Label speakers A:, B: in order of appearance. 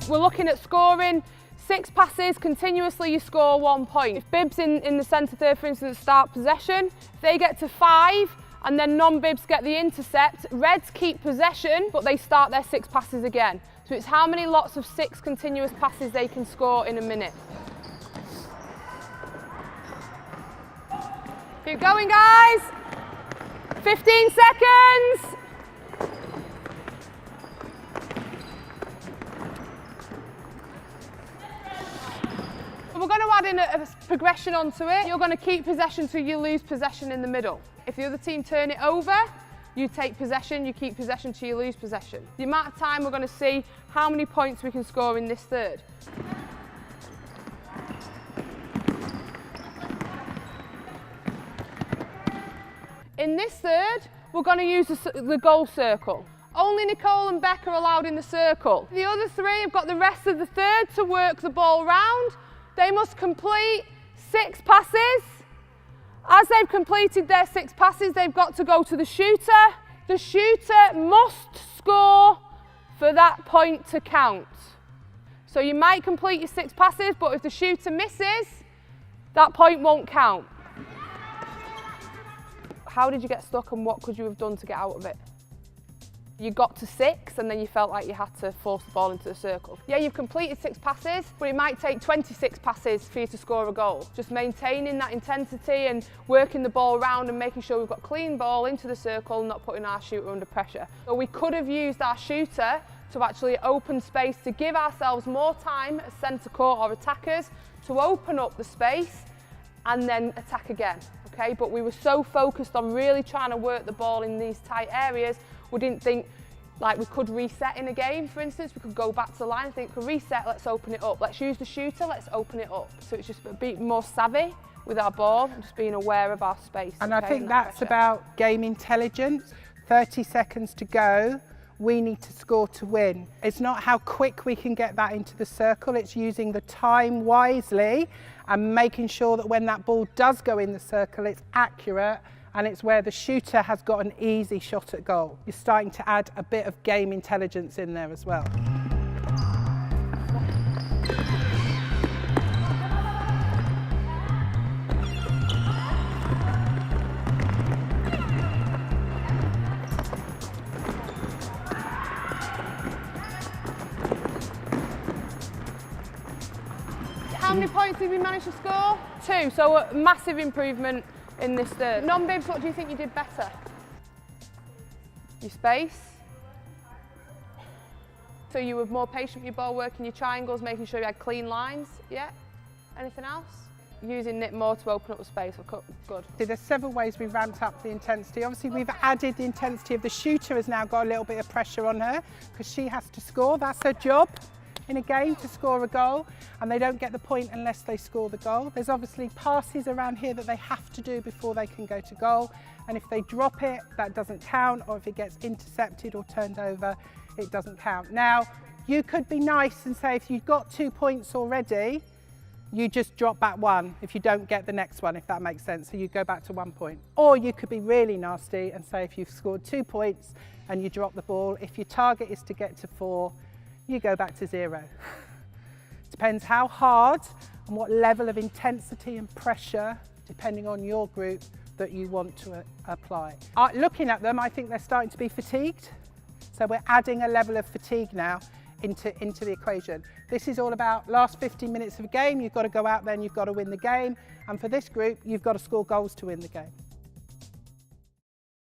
A: We're looking at scoring 6 passes continuously, you score 1 point. If bibs in the centre third, for instance, start possession, if they get to 5 and then non-bibs get the intercept, reds keep possession but they start their 6 passes again. So it's how many lots of 6 continuous passes they can score in a minute. Keep going, guys. 15 seconds. We're going to add in a progression onto it. You're going to keep possession till you lose possession in the middle. If the other team turn it over, you take possession, you keep possession till you lose possession. The amount of time we're going to see how many points we can score in this third. In this third, we're going to use the goal circle. Only Nicole and Beck are allowed in the circle. The other 3 have got the rest of the third to work the ball round. They must complete 6 passes. As they've completed their 6 passes, they've got to go to the shooter. The shooter must score for that point to count. So you might complete your 6 passes, but if the shooter misses, that point won't count. How did you get stuck and what could you have done to get out of it? You got to 6 and then you felt like you had to force the ball into the circle. Yeah, you've completed 6 passes, but it might take 26 passes for you to score a goal. Just maintaining that intensity and working the ball around and making sure we've got clean ball into the circle and not putting our shooter under pressure. So we could have used our shooter to actually open space to give ourselves more time as centre court or attackers to open up the space and then attack again. Okay, but we were so focused on really trying to work the ball in these tight areas, we didn't think like we could reset in a game, for instance. We could go back to the line and think, reset, let's open it up. Let's use the shooter, let's open it up. So it's just a bit more savvy with our ball, just being aware of our space.
B: And okay, I think that's about game intelligence. 30 seconds to go. We need to score to win. It's not how quick we can get that into the circle, it's using the time wisely and making sure that when that ball does go in the circle, it's accurate and it's where the shooter has got an easy shot at goal. You're starting to add a bit of game intelligence in there as well.
A: How many points did we manage to score? 2, so a massive improvement in this third. Non-bibs, what do you think you did better? Your space? So you were more patient with your ball, working your triangles, making sure you had clean lines, yeah? Anything else? Using knit more to open up the space, good.
B: There's several ways we've ramped up the intensity. Obviously we've added the intensity of the shooter has now got a little bit of pressure on her because she has to score, that's her job in a game, to score a goal, and they don't get the point unless they score the goal. There's obviously passes around here that they have to do before they can go to goal, and if they drop it, that doesn't count, or if it gets intercepted or turned over, it doesn't count. Now, you could be nice and say if you've got 2 points already, you just drop back 1 if you don't get the next one, if that makes sense, so you go back to 1 point. Or you could be really nasty and say if you've scored 2 points and you drop the ball, if your target is to get to 4, you go back to 0. Depends how hard and what level of intensity and pressure, depending on your group, that you want to apply. Looking at them, I think they're starting to be fatigued. So we're adding a level of fatigue now into the equation. This is all about last 15 minutes of a game. You've got to go out there and you've got to win the game. And for this group, you've got to score goals to win the game.